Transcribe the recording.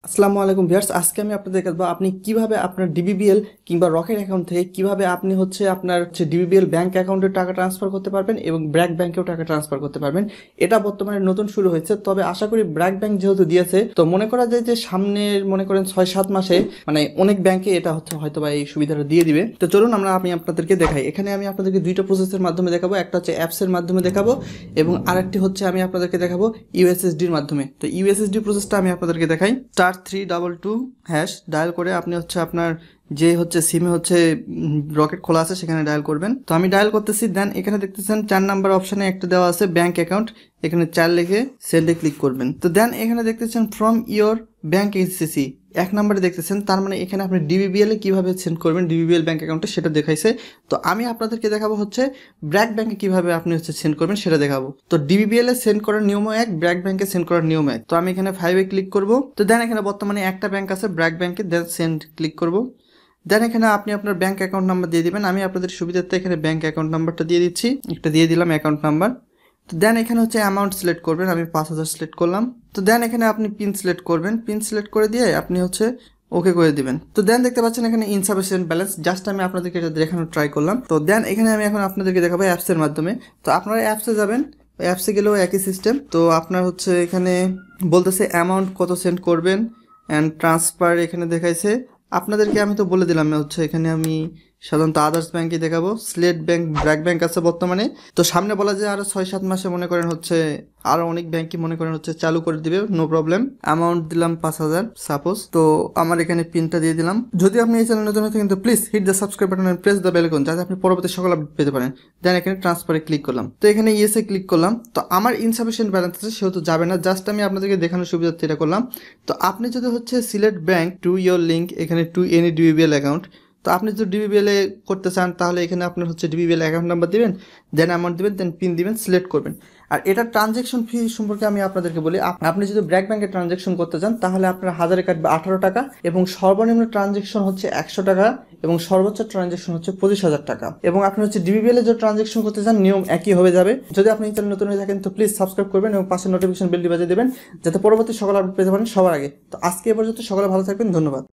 আসসালামু আলাইকুম ভিউয়ার্স, আজকে আমি আপনাদের দেখাবো আপনি কিভাবে আপনার ডিবিবিএল কিংবা রকেট অ্যাকাউন্ট থেকে কিভাবে আপনি আপনার ডিবিবিএল ব্যাংক অ্যাকাউন্টে টাকা ট্রান্সফার করতে পারবেন এবং ব্র্যাক ব্যাংকেও টাকা ট্রান্সফার করতে পারবেন। এটা বর্তমানে নতুন শুরু হয়েছে, তবে আশা করি ব্র্যাক ব্যাংক যেহেতু দিয়েছে, তো মনে করা যায় যে সামনের মনে করেন 6-7 মাসে অনেক ব্যাংকে এটা হয়তো বা এই সুবিধাটা দিয়ে দিবে। তো চলুন আমি আপনাদেরকে দেখাই। এখানে আমি আপনাদেরকে দুইটা প্রসেসের মাধ্যমে দেখাবো, একটা হচ্ছে অ্যাপসের মাধ্যমে দেখাবো এবং আরেকটি হচ্ছে আমি আপনাদেরকে দেখাবো ইউএসএসডির মাধ্যমে। তো ইউএসএসডি প্রসেসটা আমি আপনাদেরকে দেখাই। *322# ডায়াল করে আপনি আপনার যে সিমে রকেট খোলা আছে সেখানে ডায়াল করবেন। তো আমি ডায়াল করতেছি, দেন এখানে দেখতেছেন 4 নাম্বার অপশানে একটা দেওয়া আছে ব্যাংক অ্যাকাউন্ট, এখানে 4 লিখে সেন্ডে ক্লিক করবেন। তো দেন এখানে দেখতেছেন ফ্রম ইয়োর ব্যাংক এসিসি 1 নাম্বারে দেখতেছেন, তার মানে এখানে আপনি ডিবিবিএল এ কীভাবে সেন্ড করবেন ডিবিবিএল ব্যাংক অ্যাকাউন্টে সেটা দেখাইছে। তো আমি আপনাদেরকে দেখাবো ব্র্যাক ব্যাংকে কীভাবে আপনি সেন্ড করবেন সেটা দেখাবো। তো ডিবিবিএল এ সেন্ড করার নিয়মও এক, ব্র্যাক ব্যাংকে সেন্ড করার নিয়ম এক। তো আমি এখানে 5-এ ক্লিক করব। তো দেন এখানে বর্তমানে একটা ব্যাংক আছে ব্র্যাক ব্যাংকে, দেন সেন্ড ক্লিক করব। দেন এখানে আপনি আপনার ব্যাংক অ্যাকাউন্ট নাম্বার দিয়ে দিবেন। আমি আপনাদের সুবিধার্থে এখানে ব্যাংক অ্যাকাউন্ট নাম্বারটা দিয়ে দিচ্ছি, একটা দিয়ে দিলাম অ্যাকাউন্ট নাম্বার। তো দেন এখানে অ্যামাউন্ট সিলেক্ট করবেন, আমি 5000 সিলেক্ট করলাম। তো দেন এখানে আপনি পিন সিলেক্ট করবেন, পিন সিলেক্ট করে দিয়ে আপনি ওকে করে দিবেন। তো দেন দেখতে পাচ্ছেন এখানে ইনসাফিসিয়েন্ট ব্যালেন্স, জাস্ট আমি আপনাদেরকে এটা দেখানোর ট্রাই করলাম। তো দেন এখানে আমি এখন আপনাদেরকে দেখাবো অ্যাপসের মাধ্যমে। তো আপনারা অ্যাপসে যাবেন, অ্যাপসে গেলেও একই সিস্টেম। তো আপনার এখানে বলতেছে অ্যামাউন্ট কত সেন্ড করবেন অ্যান্ড ট্রান্সফার এখানে দেখাইছে। আপনাদেরকে আমি তো বলে দিলাম এখানে আমি সাধারণত আদার্স ব্যাংকে দেখাবো। স্লেট ব্যাংক, ব্র্যাক ব্যাংক আছে বর্তমানে। তো সামনে বলা যায় আরও 6-7 মাসে মনে করেন আরও অনেক ব্যাংকই মনে করেন চালু করে দিবে, নো প্রবলেম। অ্যামাউন্ট দিলাম 5000 সাপোজ। তো আমার এখানে পিনটা দিয়ে দিলাম। যদি আপনি এই চ্যানেল নতুন হতে কিন্তু please hit the subscribe button and press the bell icon, যাতে আপনি পরবর্তী সকল আপডেট পেতে পারেন। দেন এখানে ট্রান্সফারে ক্লিক করলাম। তো এখানে ইয়েসে ক্লিক করলাম। তো আমার ইনসাফিসিয়েন্ট ব্যালেন্স আছে, সেহেতু যাবে না, জাস্ট আমি আপনাদেরকে দেখানোর সুবিধার্থে এটা করলাম। তো আপনি যদি select bank to your link, এখানে টু এনি ডিবিবিএল অ্যাকাউন্ট। তো আপনি যদি ডিবিবিএল এ করতে চান তাহলে এখানে আপনার ডিবিবিএল অ্যাকাউন্ট নাম্বার দিবেন, দেন অ্যামাউন্ট দিবেন, দেন পিন দিবেন, সিলেক্ট করবেন। আর এটা ট্রানজ্যাকশন ফি সম্পর্কে আমি আপনাদেরকে বলি, আপনি যদি ব্র্যাক ব্যাংকে ট্রানজ্যাকশন করতে চান তাহলে আপনার 1000 কাটবে 18 টাকা এবং সর্বনিম্ন ট্রানজ্যাকশন 100 টাকা এবং সর্বোচ্চ ট্রানজ্যাকশন 25,000 টাকা। এবং আপনি ডিবিবিএল এ যে ট্রানজ্যাকশন করতে চান নিয়ম একই হয়ে যাবে। যদি আপনি চ্যানেল নতুন হয়ে থাকেন তো প্লিজ সাবস্ক্রাইব করবেন এবং পাশে নোটিফিকেশন বেলটি বাজিয়ে দেবেন, যাতে পরবর্তী সকল আপডেট পেতে পারেন সবার আগে। তো আজকে এ পর্যন্ত, সকলে ভালো থাকবেন, ধন্যবাদ।